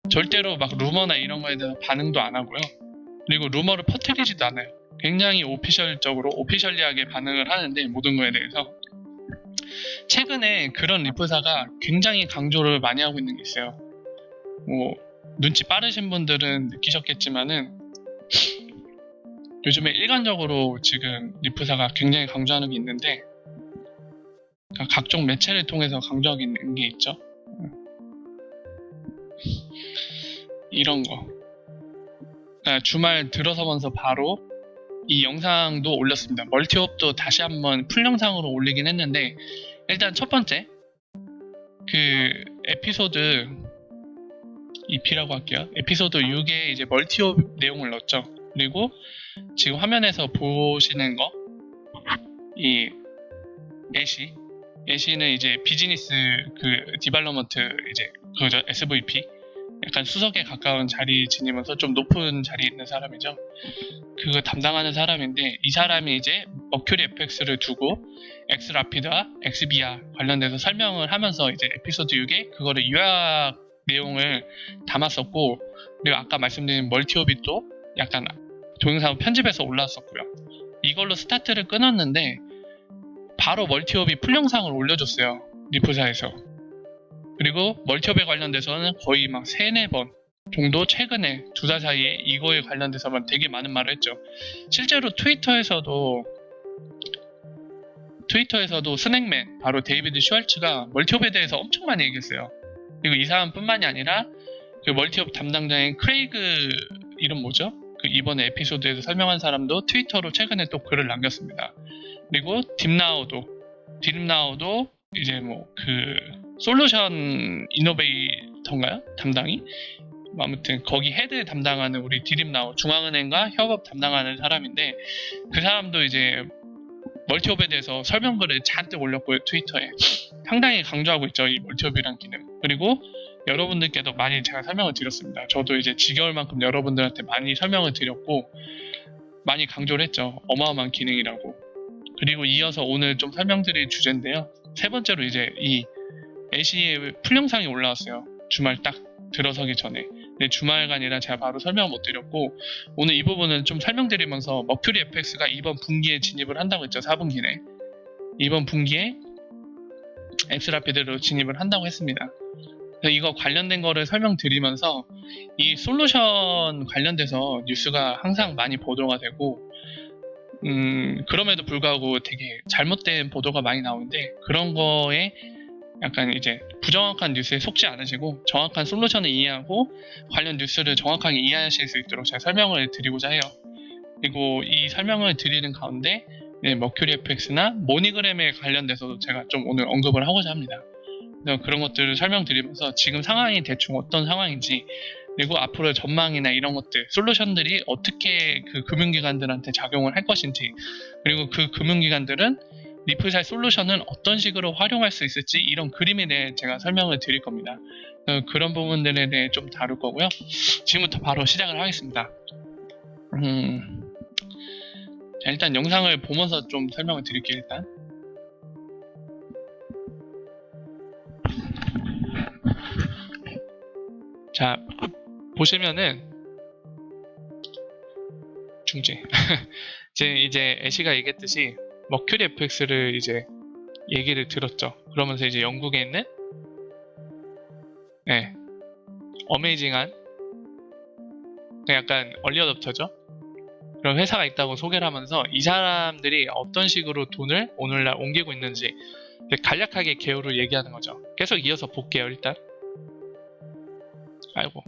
절대로 막 루머나 이런 거에 대해서 반응도 안 하고요. 그리고 루머를 퍼뜨리지도 않아요. 굉장히 오피셜리하게 반응을 하는데, 모든 거에 대해서. 최근에 그런 리프사가 굉장히 강조를 많이 하고 있는 게 있어요. 뭐 눈치 빠르신 분들은 느끼셨겠지만은 요즘에 일관적으로 지금 리프사가 굉장히 강조하는 게 있는데, 각종 매체를 통해서 강조하고 있는 게 있죠. 이런 거. 주말 들어서면서 바로 이 영상도 올렸습니다. 멀티업도 다시 한번 풀 영상으로 올리긴 했는데, 일단 첫 번째 그 에피소드 EP라고 할게요. 에피소드 6에 이제 멀티업 내용을 넣었죠. 그리고 지금 화면에서 보시는 거, 이 애쉬는 이제 비즈니스 그 디벨로먼트 이제 그죠, SVP, 약간 수석에 가까운 자리 지니면서 좀 높은 자리에 있는 사람이죠. 그거 담당하는 사람인데, 이 사람이 이제 머큐리 FX를 두고 엑스라피드와 엑스비아 관련돼서 설명을 하면서 이제 에피소드 6에 그거를 요약 내용을 담았었고, 그리고 아까 말씀드린 멀티오비 또 약간 동영상 편집해서 올라왔었고요. 이걸로 스타트를 끊었는데 바로 멀티오비 풀 영상을 올려줬어요, 리프사에서. 그리고 멀티업에 관련돼서는 거의 막 3-4번 정도 최근에 2달 사이에 이거에 관련돼서만 되게 많은 말을 했죠. 실제로 트위터에서도 스낵맨, 바로 데이비드 슈왈츠가 멀티업에 대해서 엄청 많이 얘기했어요. 그리고 이 사람뿐만이 아니라 그 멀티업 담당자인 크레이그, 이름 뭐죠? 그 이번에 에피소드에서 설명한 사람도 트위터로 최근에 또 글을 남겼습니다. 그리고 딥나우도 이제 뭐 그 솔루션 이노베이터인가요? 담당이? 아무튼 거기 헤드 담당하는 우리 딥나우 중앙은행과 협업 담당하는 사람인데, 그 사람도 이제 멀티업에 대해서 설명글을 잔뜩 올렸고요, 트위터에. 상당히 강조하고 있죠, 이 멀티업이란 기능. 그리고 여러분들께도 많이 제가 설명을 드렸습니다. 저도 이제 지겨울 만큼 여러분들한테 많이 설명을 드렸고 많이 강조를 했죠. 어마어마한 기능이라고. 그리고 이어서 오늘 좀 설명드릴 주제인데요. 세 번째로 이제 이 애쉬의 풀 영상이 올라왔어요. 주말 딱 들어서기 전에. 근데 주말간이라 제가 바로 설명을 못 드렸고, 오늘 이 부분은 좀 설명드리면서 머큐리 FX가 이번 분기에 진입을 한다고 했죠. 4분기 내. 이번 분기에 엑스라피드로 진입을 한다고 했습니다. 그래서 이거 관련된 거를 설명드리면서 이 솔루션 관련돼서 뉴스가 항상 많이 보도가 되고, 그럼에도 불구하고 되게 잘못된 보도가 많이 나오는데, 그런 거에 약간 이제 부정확한 뉴스에 속지 않으시고 정확한 솔루션을 이해하고 관련 뉴스를 정확하게 이해하실 수 있도록 제가 설명을 드리고자 해요. 그리고 이 설명을 드리는 가운데 머큐리 FX나 모니그램에 관련돼서도 제가 좀 오늘 언급을 하고자 합니다. 그래서 그런 것들을 설명드리면서 지금 상황이 대충 어떤 상황인지, 그리고 앞으로의 전망이나 이런 것들, 솔루션들이 어떻게 그 금융기관들한테 작용을 할 것인지, 그리고 그 금융기관들은 리프사의 솔루션은 어떤 식으로 활용할 수 있을지, 이런 그림에 대해 제가 설명을 드릴 겁니다. 그런 부분들에 대해 좀 다룰 거고요. 지금부터 바로 시작을 하겠습니다. 자, 일단 영상을 보면서 좀 설명을 드릴게요. 일단 자, 보시면은 중지 이제 애쉬가 얘기했듯이 머큐리 FX를 이제 얘기를 들었죠. 그러면서 이제 영국에 있는 어메이징한 약간 얼리 어댑터죠. 그런 회사가 있다고 소개를 하면서 이 사람들이 어떤 식으로 돈을 오늘날 옮기고 있는지 간략하게 개요를 얘기하는 거죠. 계속 이어서 볼게요. 일단 아이고,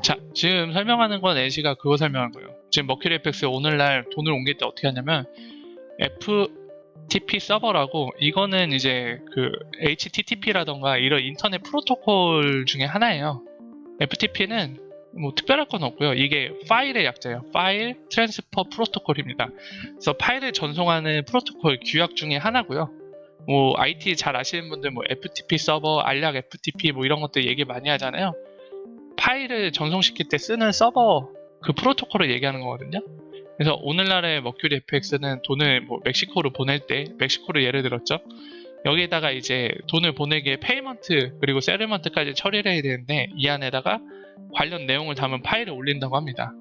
자, 지금 설명하는 건 애쉬가 그거 설명한 거예요. 지금 머큐리 FX 오늘날 돈을 옮길 때 어떻게 하냐면 FTP 서버라고, 이거는 이제 그 HTTP라던가 이런 인터넷 프로토콜 중에 하나예요. FTP는 뭐 특별할 건 없고요. 이게 파일의 약자예요. 파일 트랜스퍼 프로토콜입니다. 그래서 파일을 전송하는 프로토콜 규약 중에 하나고요. 뭐 IT 잘 아시는 분들 뭐 FTP 서버, 알약 FTP 뭐 이런 것들 얘기 많이 하잖아요. 파일을 전송시킬 때 쓰는 서버 그 프로토콜을 얘기하는 거거든요. 그래서 오늘날의 머큐리 FX는 돈을 뭐 멕시코로 보낼 때, 멕시코를 예를 들었죠. 여기에다가 이제 돈을 보내기에 페이먼트 그리고 세틀먼트까지 처리를 해야 되는데, 이 안에다가 관련 내용을 담은 파일을 올린다고 합니다.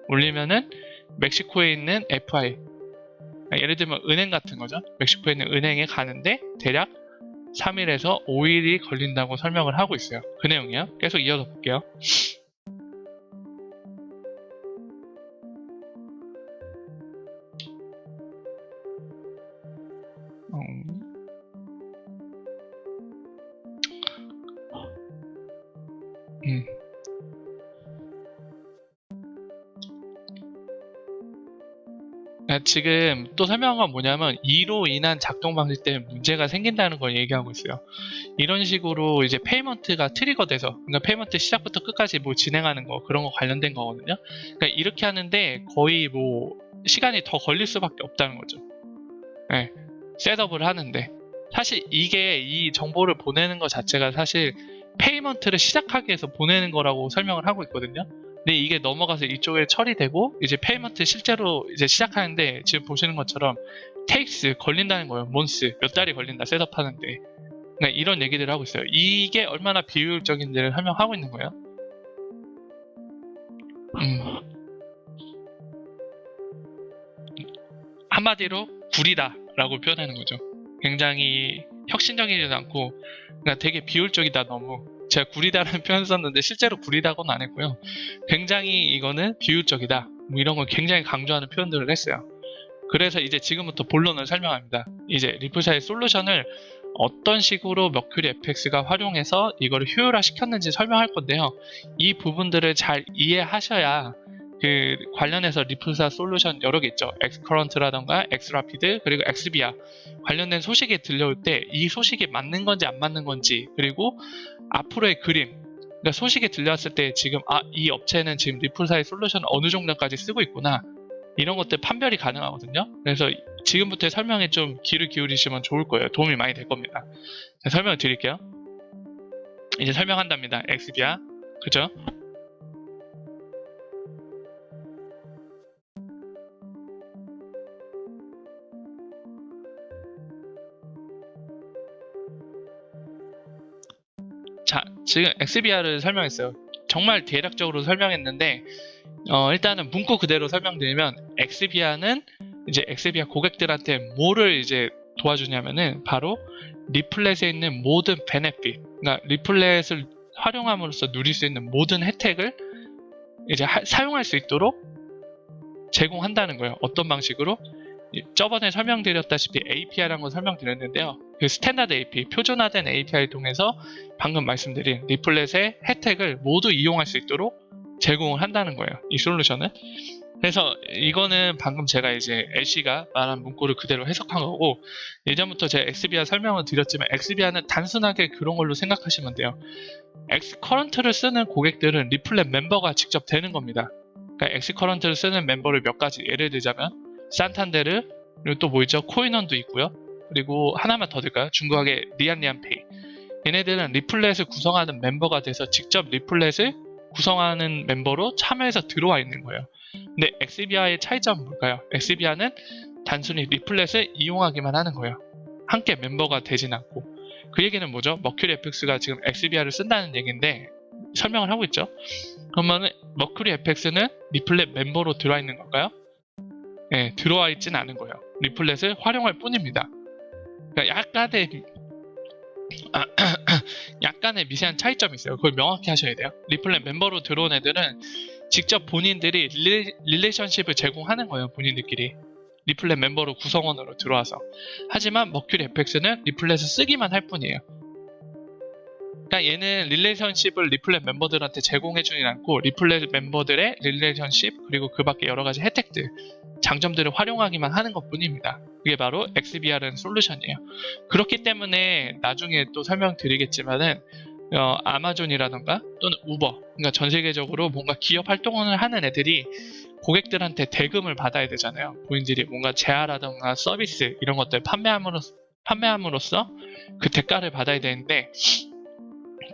올리면은 멕시코에 있는 FI, 예를 들면 은행 같은 거죠. 멕시코에 있는 은행에 가는데 대략 3일에서 5일이 걸린다고 설명을 하고 있어요. 그 내용이요. 계속 이어서 볼게요. 지금 또 설명한 건 뭐냐면, 이로 인한 작동 방식 때문에 문제가 생긴다는 걸 얘기하고 있어요. 이런 식으로 이제 페이먼트가 트리거 돼서, 그러니까 페이먼트 시작부터 끝까지 뭐 진행하는 거, 그런 거 관련된 거거든요. 그러니까 이렇게 하는데 거의 뭐 시간이 더 걸릴 수밖에 없다는 거죠. 네, 셋업을 하는데 사실 이게 이 정보를 보내는 것 자체가 사실 페이먼트를 시작하기 위해서 보내는 거라고 설명을 하고 있거든요. 근데 이게 넘어가서 이쪽에 처리되고 이제 페이먼트 실제로 이제 시작하는데, 지금 보시는 것처럼 takes 걸린다는 거예요. months 몇 달이 걸린다 셋업하는데. 그러니까 이런 얘기들을 하고 있어요. 이게 얼마나 비효율적인지를 설명하고 있는 거예요. 한마디로 구리다 라고 표현하는 거죠. 굉장히 혁신적이지도 않고, 그러니까 되게 비효율적이다. 너무 제가 구리다라는 표현 썼는데 실제로 구리다고는 안 했고요. 굉장히 이거는 비효율적이다, 뭐 이런 걸 굉장히 강조하는 표현들을 했어요. 그래서 이제 지금부터 본론을 설명합니다. 이제 리플사의 솔루션을 어떤 식으로 머큐리 FX가 활용해서 이거를 효율화 시켰는지 설명할 건데요. 이 부분들을 잘 이해하셔야 그 관련해서 리플사 솔루션 여러 개 있죠. 엑스커런트라던가 엑스라피드 그리고 엑스비아 관련된 소식이 들려올 때 이 소식이 맞는 건지 안 맞는 건지, 그리고 앞으로의 그림, 그러니까 소식이 들려왔을 때 지금 이 업체는 지금 리플사의 솔루션을 어느 정도까지 쓰고 있구나, 이런 것들 판별이 가능하거든요. 그래서 지금부터의 설명에 좀 귀를 기울이시면 좋을 거예요. 도움이 많이 될 겁니다. 자, 설명을 드릴게요. 이제 설명한답니다. 엑스비아, 그죠? 자, 지금 엑스비아를 설명했어요. 정말 대략적으로 설명했는데, 일단은 문구 그대로 설명드리면, 엑스비아는 이제 엑스비아 고객들한테 뭐를 이제 도와주냐면은 바로 리플렛에 있는 모든 베네핏, 그러니까 리플렛을 활용함으로써 누릴 수 있는 모든 혜택을 이제 사용할 수 있도록 제공한다는 거예요. 어떤 방식으로? 저번에 설명드렸다시피 API라는 걸 설명드렸는데요. 그 스탠다드 API, 표준화된 API를 통해서 방금 말씀드린 리플렛의 혜택을 모두 이용할 수 있도록 제공을 한다는 거예요. 이 솔루션은. 그래서 이거는 방금 제가 이제 LC가 말한 문구를 그대로 해석한 거고, 예전부터 제가 엑스비아 설명을 드렸지만 엑스비아는 단순하게 그런 걸로 생각하시면 돼요. 엑스커런트를 쓰는 고객들은 리플렛 멤버가 직접 되는 겁니다. 그러니까 엑스커런트를 쓰는 멤버를 몇 가지 예를 들자면 산탄데르, 그리고 또 뭐 있죠? 코인원도 있고요. 그리고 하나만 더 들까요? 중국의 리안리안페이. 얘네들은 리플렛을 구성하는 멤버가 돼서 직접 리플렛을 구성하는 멤버로 참여해서 들어와 있는 거예요. 근데 엑스비아의 차이점은 뭘까요? 엑스비아는 단순히 리플렛을 이용하기만 하는 거예요. 함께 멤버가 되진 않고. 그 얘기는 뭐죠? 머큐리 FX가 지금 엑스비아를 쓴다는 얘기인데 설명을 하고 있죠. 그러면 머큐리 FX는 리플렛 멤버로 들어와 있는 건가요? 네, 들어와 있진 않은 거예요. 리플렛을 활용할 뿐입니다. 그러니까 약간의 미세한 차이점이 있어요. 그걸 명확히 하셔야 돼요. 리플렛 멤버로 들어온 애들은 직접 본인들이 릴레이션십을 제공하는 거예요. 본인들끼리 리플렛 멤버로 구성원으로 들어와서. 하지만 머큐리 FX는 리플렛을 쓰기만 할 뿐이에요. 그러니까 얘는 릴레이션십을 리플렛 멤버들한테 제공해주진 않고 리플렛 멤버들의 릴레이션십 그리고 그 밖에 여러 가지 혜택들, 장점들을 활용하기만 하는 것 뿐입니다. 그게 바로 엑스비아라는 솔루션이에요. 그렇기 때문에 나중에 또 설명드리겠지만은 아마존이라던가 또는 우버, 그러니까 전 세계적으로 뭔가 기업 활동을 하는 애들이 고객들한테 대금을 받아야 되잖아요. 본인들이 뭔가 제화라던가 서비스 이런 것들 판매함으로써 그 대가를 받아야 되는데,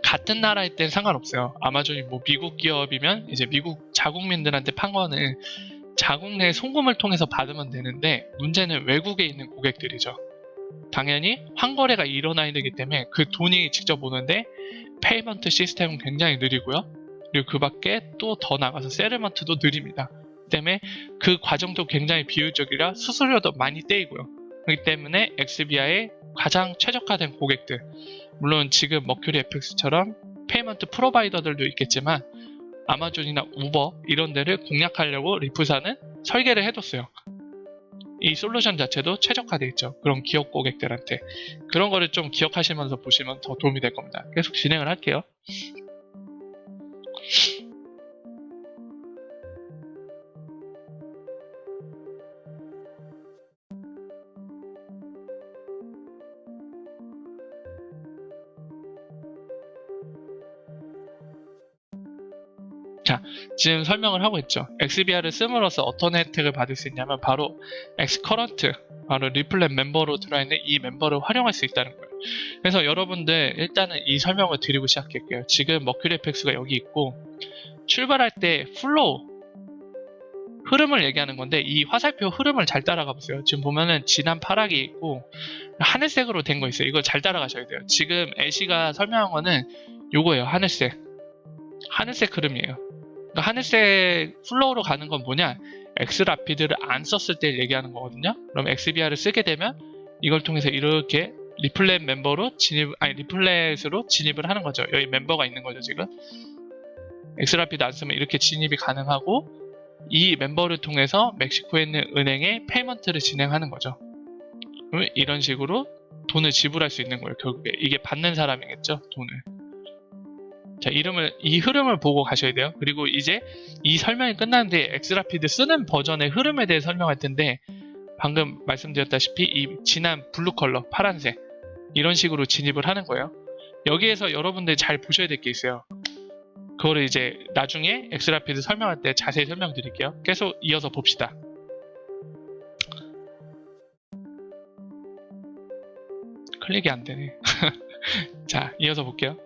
같은 나라일 땐 상관없어요. 아마존이 뭐 미국 기업이면 이제 미국 자국민들한테 판 거는 자국 내 송금을 통해서 받으면 되는데, 문제는 외국에 있는 고객들이죠. 당연히 환거래가 일어나야 되기 때문에 그 돈이 직접 오는데 페이먼트 시스템은 굉장히 느리고요. 그리고 그 밖에 또 더 나가서 세틀먼트도 느립니다. 그 때문에 그 과정도 굉장히 비효율적이라 수수료도 많이 떼이고요. 그렇기 때문에 엑스비아의 가장 최적화된 고객들, 물론 지금 머큐리 FX처럼 페이먼트 프로바이더들도 있겠지만 아마존이나 우버 이런 데를 공략하려고 리프사는 설계를 해뒀어요. 이 솔루션 자체도 최적화되어 있죠. 그런 기업 고객들한테. 그런 거를 좀 기억하시면서 보시면 더 도움이 될 겁니다. 계속 진행을 할게요. 자, 지금 설명을 하고 있죠. XBR을 씀으로써 어떤 혜택을 받을 수 있냐면 바로 엑스커런트, 바로 리플렛 멤버로 들어있는 이 멤버를 활용할 수 있다는 거예요. 그래서 여러분들 일단은 이 설명을 드리고 시작할게요. 지금 머큐리 FX가 여기 있고 출발할 때 플로우, 흐름을 얘기하는 건데 이 화살표 흐름을 잘 따라가 보세요. 지금 보면은 진한 파랗게 있고 하늘색으로 된 거 있어요. 이거 잘 따라가셔야 돼요. 지금 애쉬가 설명한 거는 요거예요. 하늘색 흐름이에요. 그러니까 하늘색 플로우로 가는 건 뭐냐, 엑스라피드를 안 썼을 때 얘기하는 거거든요. 그럼 XBR을 쓰게 되면 이걸 통해서 이렇게 리플렛 멤버로 리플렛으로 진입을 하는 거죠. 여기 멤버가 있는 거죠. 지금 엑스라피드 안 쓰면 이렇게 진입이 가능하고 이 멤버를 통해서 멕시코에 있는 은행에 페이먼트를 진행하는 거죠. 그러면 이런 식으로 돈을 지불할 수 있는 거예요. 결국에 이게 받는 사람이겠죠, 돈을. 자, 이 흐름을 보고 가셔야 돼요. 그리고 이제 이 설명이 끝났는데 엑스라피드 쓰는 버전의 흐름에 대해 설명할 텐데, 방금 말씀드렸다시피 이 진한 블루 컬러, 파란색, 이런 식으로 진입을 하는 거예요. 여기에서 여러분들 잘 보셔야 될 게 있어요. 그거를 이제 나중에 엑스라피드 설명할 때 자세히 설명드릴게요. 계속 이어서 봅시다. 클릭이 안 되네. 자, 이어서 볼게요.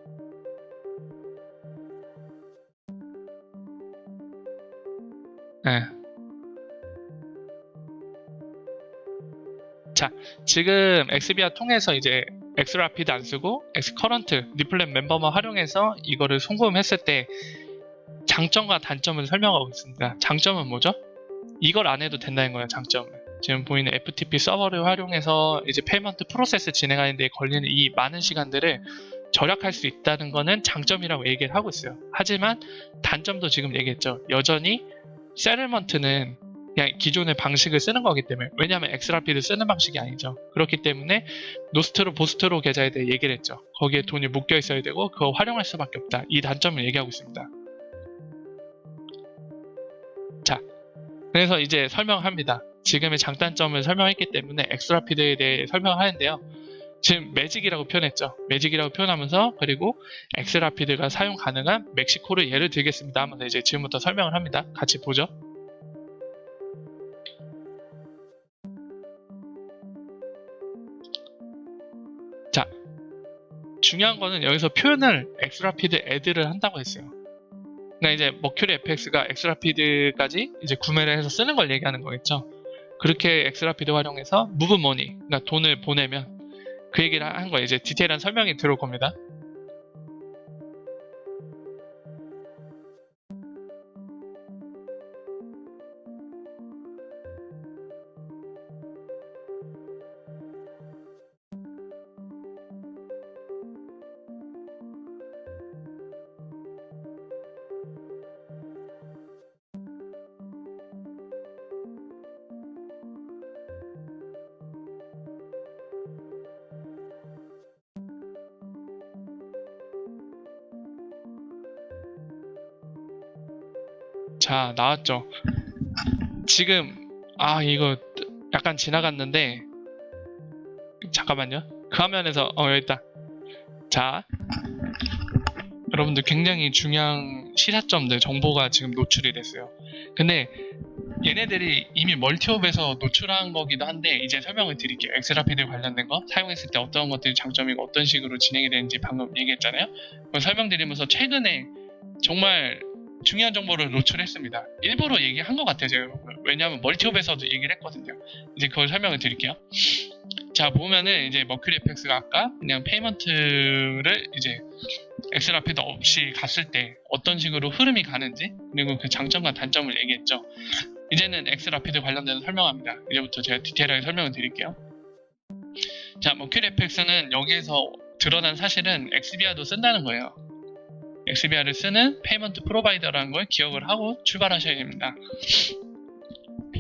네. 자, 지금 XBR 통해서 이제 엑스라피드 안 쓰고 엑스커런트, 리플렛 멤버만 활용해서 이거를 송금했을 때 장점과 단점을 설명하고 있습니다. 장점은 뭐죠? 이걸 안 해도 된다는 거예요. 장점은 지금 보이는 FTP 서버를 활용해서 이제 페이먼트 프로세스 진행하는 데 걸리는 이 많은 시간들을 절약할 수 있다는 거는 장점이라고 얘기를 하고 있어요. 하지만 단점도 지금 얘기했죠. 여전히 세틀먼트는 그냥 기존의 방식을 쓰는 거기 때문에, 왜냐하면 엑스라피드 쓰는 방식이 아니죠. 그렇기 때문에 노스트로 보스트로 계좌에 대해 얘기를 했죠. 거기에 돈이 묶여 있어야 되고 그거 활용할 수밖에 없다. 이 단점을 얘기하고 있습니다. 자, 그래서 이제 설명합니다. 지금의 장단점을 설명했기 때문에 엑스라피드에 대해 설명하는데요. 지금 매직이라고 표현했죠. 매직이라고 표현하면서 그리고 엑스라피드가 사용 가능한 멕시코를 예를 들겠습니다 하면서 이제 지금부터 설명을 합니다. 같이 보죠. 자, 중요한 거는 여기서 표현을 엑스라피드 애드를 한다고 했어요. 그러니까 이제 머큐리 FX가 엑스라피드까지 이제 구매를 해서 쓰는 걸 얘기하는 거겠죠. 그렇게 엑스라피드 활용해서 무브 머니, 그러니까 돈을 보내면 그 얘기를 한 거예요. 이제 디테일한 설명이 들어올 겁니다. 자, 나왔죠. 지금 이거 약간 지나갔는데 잠깐만요. 그 화면에서 여기 있다. 자, 여러분들 굉장히 중요한 시사점들, 정보가 지금 노출이 됐어요. 근데 얘네들이 이미 멀티옵에서 노출한 거기도 한데 이제 설명을 드릴게요. 엑스라피드 관련된 거 사용했을 때 어떤 것들이 장점이고 어떤 식으로 진행이 되는지 방금 얘기했잖아요. 그걸 설명드리면서 최근에 정말 중요한 정보를 노출했습니다. 일부러 얘기한 것 같아요. 제가. 왜냐하면 멀티옵에서도 얘기를 했거든요. 이제 그걸 설명을 드릴게요. 자, 보면은 이제 머큐리 FX가 아까 그냥 페이먼트를 이제 엑스라피드 없이 갔을 때 어떤 식으로 흐름이 가는지, 그리고 그 장점과 단점을 얘기했죠. 이제는 엑스라피드 관련된 설명합니다. 이제부터 제가 디테일하게 설명을 드릴게요. 자, 머큐리 FX는 여기에서 드러난 사실은 엑스비아도 쓴다는 거예요. 엑스비아를 쓰는 페이먼트 프로바이더라는 걸 기억을 하고 출발하셔야 됩니다.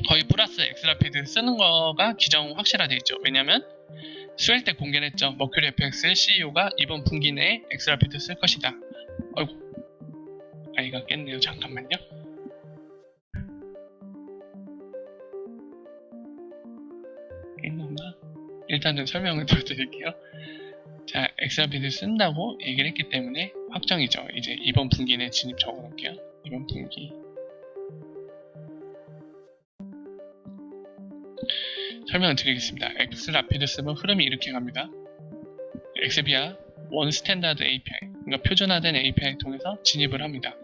거의 플러스 엑스라피드 쓰는 거가 기정 확실화되어 있죠. 왜냐면 수일 때 공개를 했죠. 머큐리 FX CEO가 이번 분기 내에 엑스라피드 쓸 것이다. 아이고, 아이가 깼네요. 잠깐만요. 깼는가? 일단은 설명을 더 드릴게요. 자, 엑스라피드 쓴다고 얘기를 했기 때문에 확정이죠. 이제 이번 분기 내 진입 적어놓을게요. 이번 분기. 설명을 드리겠습니다. 엑스라피드 쓰면 흐름이 이렇게 갑니다. 엑스비아 원 스탠다드 API, 그러니까 표준화된 API 통해서 진입을 합니다.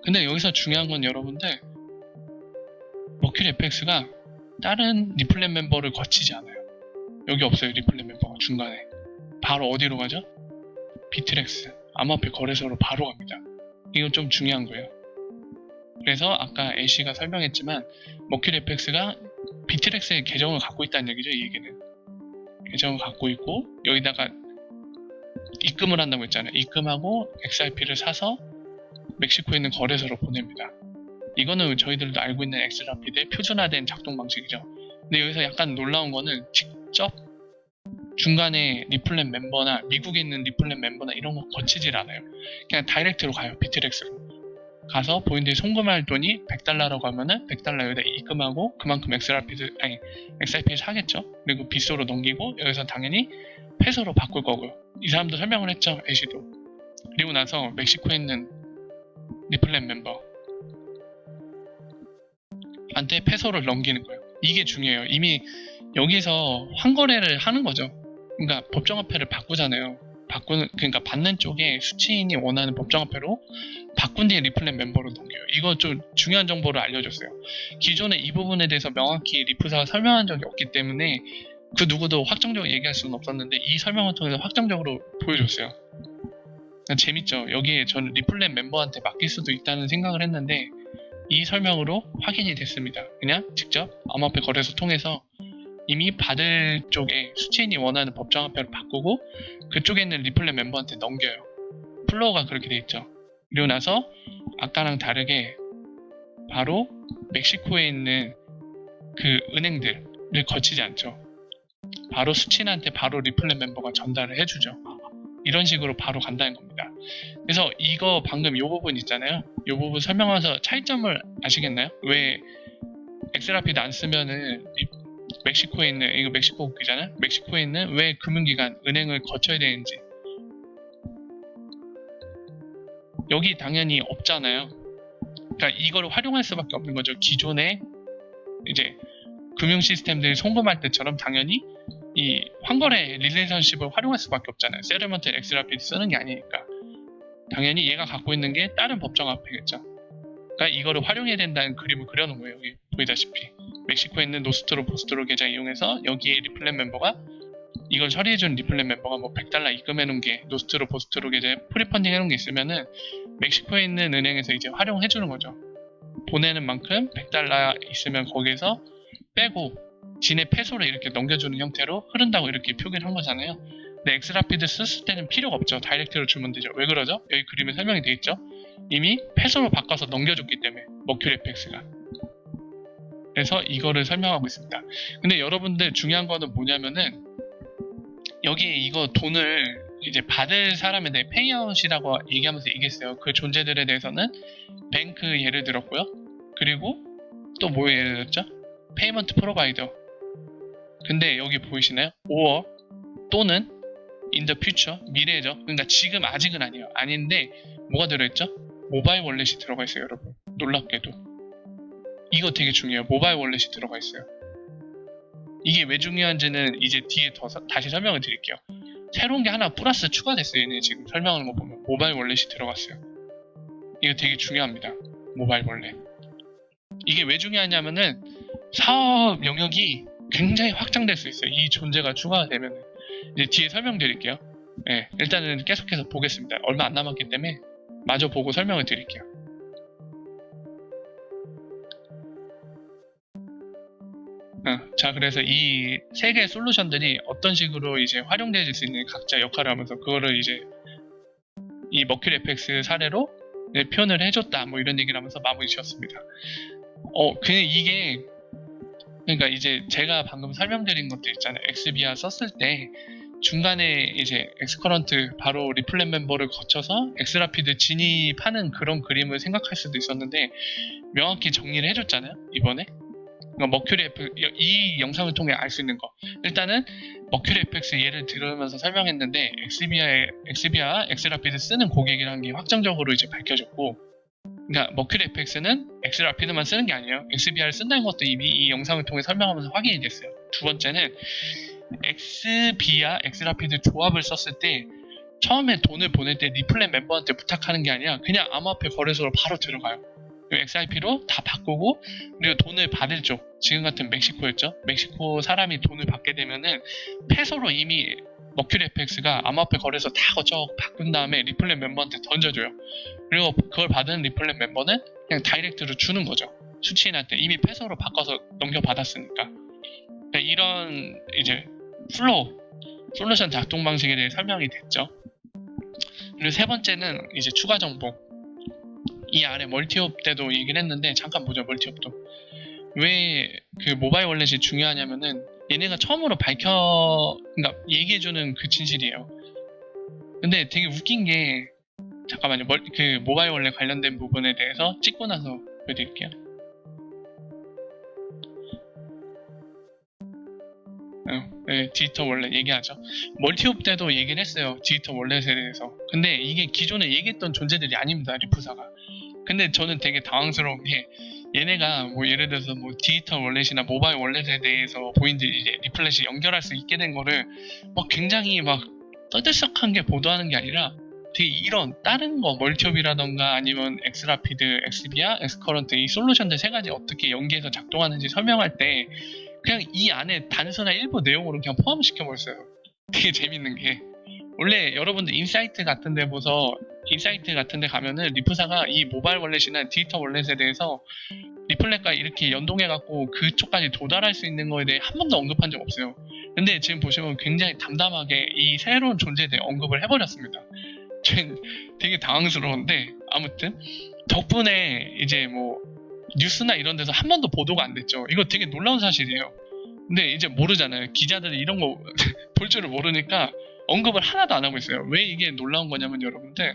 근데 여기서 중요한 건 여러분들, 머큐리 FX가 다른 리플렛 멤버를 거치지 않아요. 여기 없어요. 리플렛 멤버가 중간에. 바로 어디로 가죠? 비트렉스, 암호화폐 거래소로 바로 갑니다. 이건 좀 중요한 거예요. 그래서 아까 애쉬가 설명했지만 머큐리 FX가 비트렉스의 계정을 갖고 있다는 얘기죠. 이 얘기는 계정을 갖고 있고 여기다가 입금을 한다고 했잖아요. 입금하고 XRP를 사서 멕시코에 있는 거래소로 보냅니다. 이거는 저희들도 알고 있는 엑스라피드의 표준화된 작동 방식이죠. 근데 여기서 약간 놀라운 거는 직접 중간에 리플렛 멤버나 미국에 있는 리플렛 멤버나 이런 거 거치질 않아요. 그냥 다이렉트로 가요. 비트렉스로 가서 본인들이 송금할 돈이 $100라고 하면은 $100 여기다 입금하고 그만큼 XRP를 사겠죠. 그리고 빗소로 넘기고 여기서 당연히 페소로 바꿀 거고요. 이 사람도 설명을 했죠. 애쉬도. 그리고 나서 멕시코에 있는 리플렛 멤버 한테 페소를 넘기는 거예요. 이게 중요해요. 이미 여기서 환거래를 하는 거죠. 그러니까 법정화폐를 바꾸잖아요. 그러니까 받는 쪽에 수취인이 원하는 법정화폐로 바꾼 뒤에 리플렛 멤버로 넘겨요. 이거 좀 중요한 정보를 알려줬어요. 기존에 이 부분에 대해서 명확히 리프사가 설명한 적이 없기 때문에 그 누구도 확정적으로 얘기할 수는 없었는데 이 설명을 통해서 확정적으로 보여줬어요. 재밌죠. 여기에 저는 리플렛 멤버한테 맡길 수도 있다는 생각을 했는데 이 설명으로 확인이 됐습니다. 그냥 직접 암호화폐 거래소 통해서 이미 받을 쪽에 수취인이 원하는 법정화폐를 바꾸고 그쪽에 있는 리플렛 멤버한테 넘겨요. 플로우가 그렇게 돼 있죠. 그리고 나서 아까랑 다르게 바로 멕시코에 있는 그 은행들을 거치지 않죠. 바로 수취인한테 바로 리플렛 멤버가 전달을 해주죠. 이런 식으로 바로 간다는 겁니다. 그래서 이거 방금 이 부분 있잖아요. 이 부분 설명하면서 차이점을 아시겠나요? 왜 엑스라피드 안 쓰면은 멕시코에 있는, 이거 멕시코 국기잖아요. 멕시코에 있는 왜 금융기관, 은행을 거쳐야 되는지. 여기 당연히 없잖아요. 그러니까 이걸 활용할 수밖에 없는 거죠. 기존에 이제 금융 시스템들이 송금할 때처럼 당연히 이 환거래 릴레이션십을 활용할 수밖에 없잖아요. 세르먼트 엑스라피드 쓰는 게 아니니까. 당연히 얘가 갖고 있는 게 다른 법정화폐겠죠. 그러니까 이거를 활용해야 된다는 그림을 그려놓은 거예요. 여기 보이다시피 멕시코에 있는 노스트로 보스트로 계좌 이용해서 여기에 리플렛 멤버가 이걸 처리해준 리플렛 멤버가 뭐 $100 입금해놓은 게 노스트로 보스트로 계좌에 프리펀딩 해놓은 게 있으면은 멕시코에 있는 은행에서 이제 활용해주는 거죠. 보내는 만큼 $100 있으면 거기에서 빼고 진의 페소를 이렇게 넘겨주는 형태로 흐른다고 이렇게 표기를 한 거잖아요. 근데 엑스라피드 썼을 때는 필요가 없죠. 다이렉트로 주면 되죠. 왜 그러죠? 여기 그림에 설명이 되어 있죠. 이미 페소로 바꿔서 넘겨줬기 때문에 머큐리 FX가. 그래서 이거를 설명하고 있습니다. 근데 여러분들 중요한 거는 뭐냐면은 여기에 이거 돈을 이제 받을 사람에 대해 페이아웃이라고 얘기하면서 얘기했어요. 그 존재들에 대해서는 뱅크 예를 들었고요. 그리고 또 뭐 예를 들었죠? 페이먼트 프로바이더. 근데 여기 보이시나요? or 또는 in the future 미래죠. 그러니까 지금 아직은 아니에요. 아닌데 뭐가 들어있죠? 모바일 월렛이 들어가 있어요, 여러분. 놀랍게도. 이거 되게 중요해요. 모바일 월렛이 들어가 있어요. 이게 왜 중요한지는 이제 뒤에 다시 설명을 드릴게요. 새로운 게 하나 플러스 추가됐어요. 얘네 지금 설명하는 거 보면 모바일 월렛이 들어갔어요. 이거 되게 중요합니다. 모바일 월렛. 이게 왜 중요하냐면은 사업 영역이 굉장히 확장될 수 있어요. 이 존재가 추가가 되면은. 이제 뒤에 설명드릴게요. 네, 일단은 계속해서 보겠습니다. 얼마 안 남았기 때문에 마저 보고 설명을 드릴게요. 자, 그래서 이 세 개의 솔루션들이 어떤 식으로 이제 활용될 수 있는 각자 역할을 하면서 그거를 이제 이 머큐리 FX 사례로 표현을 해줬다. 뭐 이런 얘기를 하면서 마무리 지었습니다. 그냥 이게 그러니까 이제 제가 방금 설명드린 것들 있잖아요. XBR 썼을 때 중간에 이제 엑스커런트 바로 리플렛 멤버를 거쳐서 엑스라피드 진입하는 그런 그림을 생각할 수도 있었는데 명확히 정리를 해줬잖아요. 이번에. 그러니까 머큐리 FX 이 영상을 통해 알 수 있는 거. 일단은 머큐리 FX 예를 들으면서 설명했는데 XBR 엑스라피드 쓰는 고객이라는 게 확정적으로 이제 밝혀졌고, 그러니까 머큐리 FX는 엑스라피드만 쓰는 게 아니에요. XBR을 쓴다는 것도 이미 이 영상을 통해 설명하면서 확인이 됐어요. 두 번째는 XBR 엑스라피드 조합을 썼을 때 처음에 돈을 보낼 때 리플렛 멤버한테 부탁하는 게 아니라 그냥 암호화폐 거래소로 바로 들어가요. XRP로 다 바꾸고, 그리고 돈을 받을 쪽, 지금 같은 멕시코였죠. 멕시코 사람이 돈을 받게 되면은 페소로 이미 머큐리 FX가 암호화폐 거래소 다 거쳐 바꾼 다음에 리플렛 멤버한테 던져줘요. 그리고 그걸 받은 리플렛 멤버는 그냥 다이렉트로 주는 거죠. 수취인한테 이미 페소로 바꿔서 넘겨받았으니까. 그러니까 이런 이제 플로우 솔루션 작동 방식에 대해 설명이 됐죠. 그리고 세 번째는 이제 추가 정보. 이 아래 멀티옵 때도 얘기를 했는데 잠깐 보죠. 멀티옵도 왜 그 모바일 월렛이 중요하냐면은 얘네가 처음으로 그러니까 얘기해주는 그 진실이에요. 근데 되게 웃긴 게, 잠깐만요. 그 모바일 월렛 관련된 부분에 대해서 찍고 나서 보여드릴게요. 네, 디지털 월렛 얘기하죠. 멀티옵 때도 얘기를 했어요. 디지털 월렛에 대해서. 근데 이게 기존에 얘기했던 존재들이 아닙니다. 리프사가. 근데 저는 되게 당황스러운 게, 얘네가 뭐 예를 들어서 뭐 디지털 월렛이나 모바일 월렛에 대해서 본인들이 이제 리플렛이 연결할 수 있게 된 거를 막 굉장히 막 떠들썩한 게 보도하는 게 아니라 되게 이런 다른 거 멀티옵이라던가 아니면 엑스라피드, 엑스비아, 엑스커런트 이 솔루션들 세 가지 어떻게 연계해서 작동하는지 설명할 때 그냥 이 안에 단순한 일부 내용으로 그냥 포함시켜버렸어요. 되게 재밌는 게, 원래 여러분들 인사이트 같은 데 가면은 리프사가 이 모바일 월렛이나 디지털 월렛에 대해서 리플렛과 이렇게 연동해갖고 그쪽까지 도달할 수 있는 거에 대해 한 번도 언급한 적 없어요. 근데 지금 보시면 굉장히 담담하게 이 새로운 존재에 대해 언급을 해버렸습니다. 되게 당황스러운데, 아무튼 덕분에 이제 뭐 뉴스나 이런 데서 한 번도 보도가 안 됐죠. 이거 되게 놀라운 사실이에요. 근데 이제 모르잖아요. 기자들이 이런 거 볼 줄을 모르니까 언급을 하나도 안 하고 있어요. 왜 이게 놀라운 거냐면 여러분들,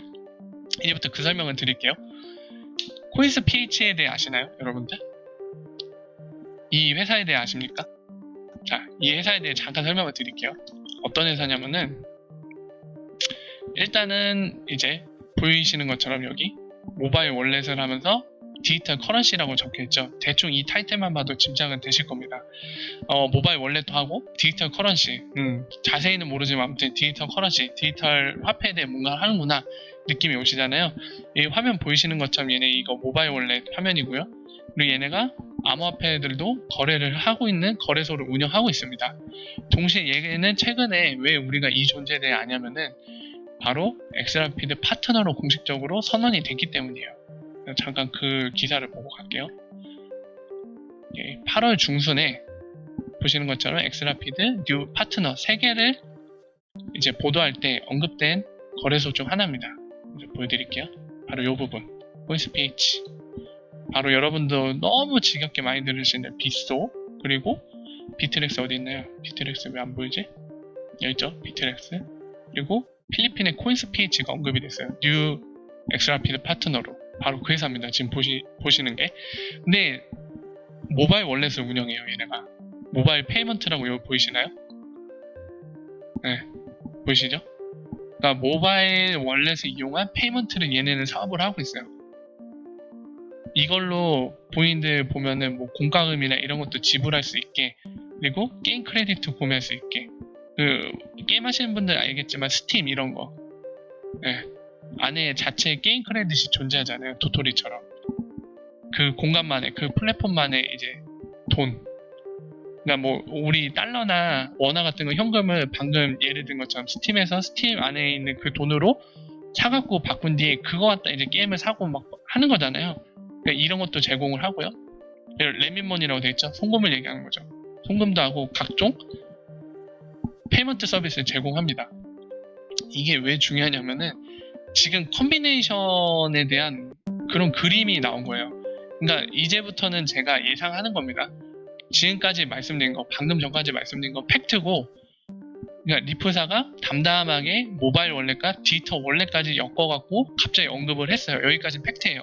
이제부터 그 설명을 드릴게요. 코인스 PH에 대해 아시나요? 여러분들? 이 회사에 대해 아십니까? 자, 이 회사에 대해 잠깐 설명을 드릴게요. 어떤 회사냐면은, 일단은 이제 보이시는 것처럼 여기 모바일 월렛을 하면서 디지털 커런시라고 적혀있죠. 대충 이 타이틀만 봐도 짐작은 되실 겁니다. 모바일 월렛도 하고 디지털 커런시, 자세히는 모르지만 아무튼 디지털 커런시, 디지털 화폐에 대해 뭔가 하는구나 느낌이 오시잖아요. 이 화면 보이시는 것처럼 얘네 이거 모바일 월렛 화면이고요. 그리고 얘네가 암호화폐들도 거래를 하고 있는 거래소를 운영하고 있습니다. 동시에 얘는 최근에 왜 우리가 이 존재에 대해 아냐면은 바로 엑스라피드 파트너로 공식적으로 선언이 됐기 때문이에요. 잠깐 그 기사를 보고 갈게요. 8월 중순에 보시는 것처럼 엑스라피드 뉴 파트너 3개를 이제 보도할 때 언급된 거래소 중 하나입니다. 이제 보여드릴게요. 바로 이 부분, 코인스 PH. 바로 여러분도 너무 지겹게 많이 들으시는 빗소, 그리고 비트렉스 어디 있나요? 비트렉스 왜 안 보이지? 여기 있죠? 비트렉스. 그리고 필리핀의 코인스 PH가 언급이 됐어요. 뉴 엑스라피드 파트너로. 바로 그 회사입니다. 지금 보시는 게. 근데 모바일 월렛을 운영해요. 얘네가 모바일 페이먼트라고 여기 보이시나요? 네, 보이시죠? 그러니까 모바일 월렛을 이용한 페이먼트를 얘네는 사업을 하고 있어요. 이걸로 본인들 보면은 뭐 공과금이나 이런 것도 지불할 수 있게, 그리고 게임 크레디트 구매할 수 있게. 그 게임 하시는 분들 알겠지만 스팀 이런 거, 예, 안에 자체 게임 크레딧이 존재하잖아요. 도토리처럼. 그 공간만의, 그 플랫폼만의 이제 돈. 그러니까 뭐 우리 달러나 원화 같은 거 현금을 방금 예를 든 것처럼 스팀에서 스팀 안에 있는 그 돈으로 사갖고 바꾼 뒤에 그거 갖다 이제 게임을 사고 막 하는 거잖아요. 그러니까 이런 것도 제공을 하고요. 레밋머니라고 되어 있죠. 송금을 얘기하는 거죠. 송금도 하고 각종 페이먼트 서비스를 제공합니다. 이게 왜 중요하냐면은 지금 컨비네이션에 대한 그런 그림이 나온 거예요. 그러니까 이제부터는 제가 예상하는 겁니다. 지금까지 말씀드린 거, 방금 전까지 말씀드린 거 팩트고, 그러니까 리프사가 담담하게 모바일 월렛과 디지털 월렛까지 엮어갖고 갑자기 언급을 했어요. 여기까지 팩트예요.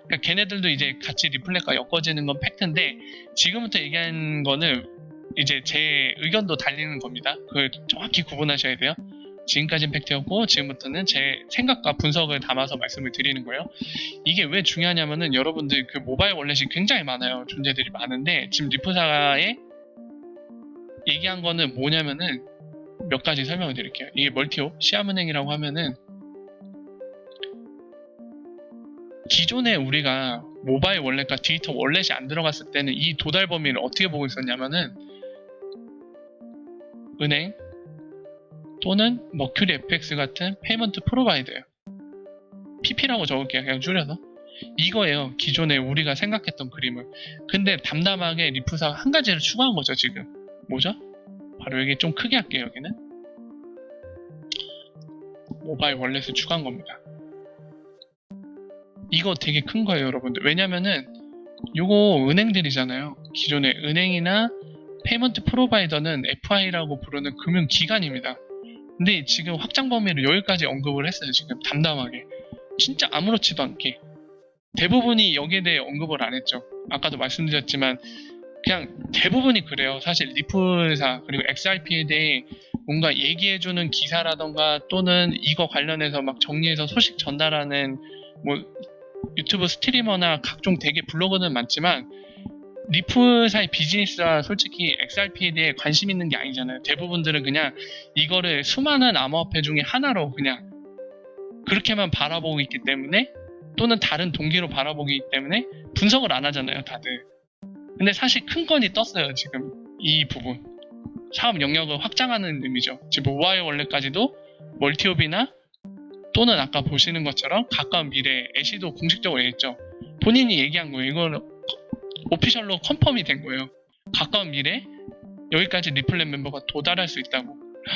그러니까 걔네들도 이제 같이 리플렛과 엮어지는 건 팩트인데, 지금부터 얘기한 거는 이제 제 의견도 달리는 겁니다. 그걸 정확히 구분하셔야 돼요. 지금까지는 팩트였고 지금부터는 제 생각과 분석을 담아서 말씀을 드리는 거예요. 이게 왜 중요하냐면은 여러분들 그 모바일 월렛이 굉장히 많아요. 존재들이 많은데 지금 리프사에 얘기한 거는 뭐냐면은 몇 가지 설명을 드릴게요. 이게 멀티옵, 시암은행이라고 하면은 기존에 우리가 모바일 월렛과 디지털 월렛이 안 들어갔을 때는 이 도달 범위를 어떻게 보고 있었냐면은 은행 또는 머큐리 FX 같은 페이먼트 프로바이더예요. PP라고 적을게요. 그냥 줄여서. 이거예요. 기존에 우리가 생각했던 그림을. 근데 담담하게 리프사가 한 가지를 추가한 거죠, 지금. 뭐죠? 바로 여기 좀 크게 할게요, 여기는. 모바일 월렛을 추가한 겁니다. 이거 되게 큰 거예요, 여러분들. 왜냐면은 요거 은행들이잖아요. 기존에 은행이나 페이먼트 프로바이더는 FI라고 부르는 금융기관입니다. 근데 지금 확장 범위를 여기까지 언급을 했어요. 지금 담담하게. 진짜 아무렇지도 않게. 대부분이 여기에 대해 언급을 안 했죠. 아까도 말씀드렸지만 그냥 대부분이 그래요. 사실 리플사 그리고 XRP에 대해 뭔가 얘기해주는 기사라던가 또는 이거 관련해서 막 정리해서 소식 전달하는 뭐 유튜브 스트리머나 각종 대개 블로거는 많지만 리플사의 비즈니스와 솔직히 XRP에 대해 관심 있는 게 아니잖아요. 대부분들은 그냥 이거를 수많은 암호화폐 중에 하나로 그냥 그렇게만 바라보고 있기 때문에 또는 다른 동기로 바라보기 때문에 분석을 안 하잖아요, 다들. 근데 사실 큰 건이 떴어요, 지금 이 부분. 사업 영역을 확장하는 의미죠. 지금 모바일 월렛까지도 멀티옵이나 또는 아까 보시는 것처럼 가까운 미래에 애쉬도 공식적으로 얘기했죠. 본인이 얘기한 거예요. 이거는 오피셜로 컨펌이 된 거예요. 가까운 미래 여기까지 리플렛 멤버가 도달할 수 있다고.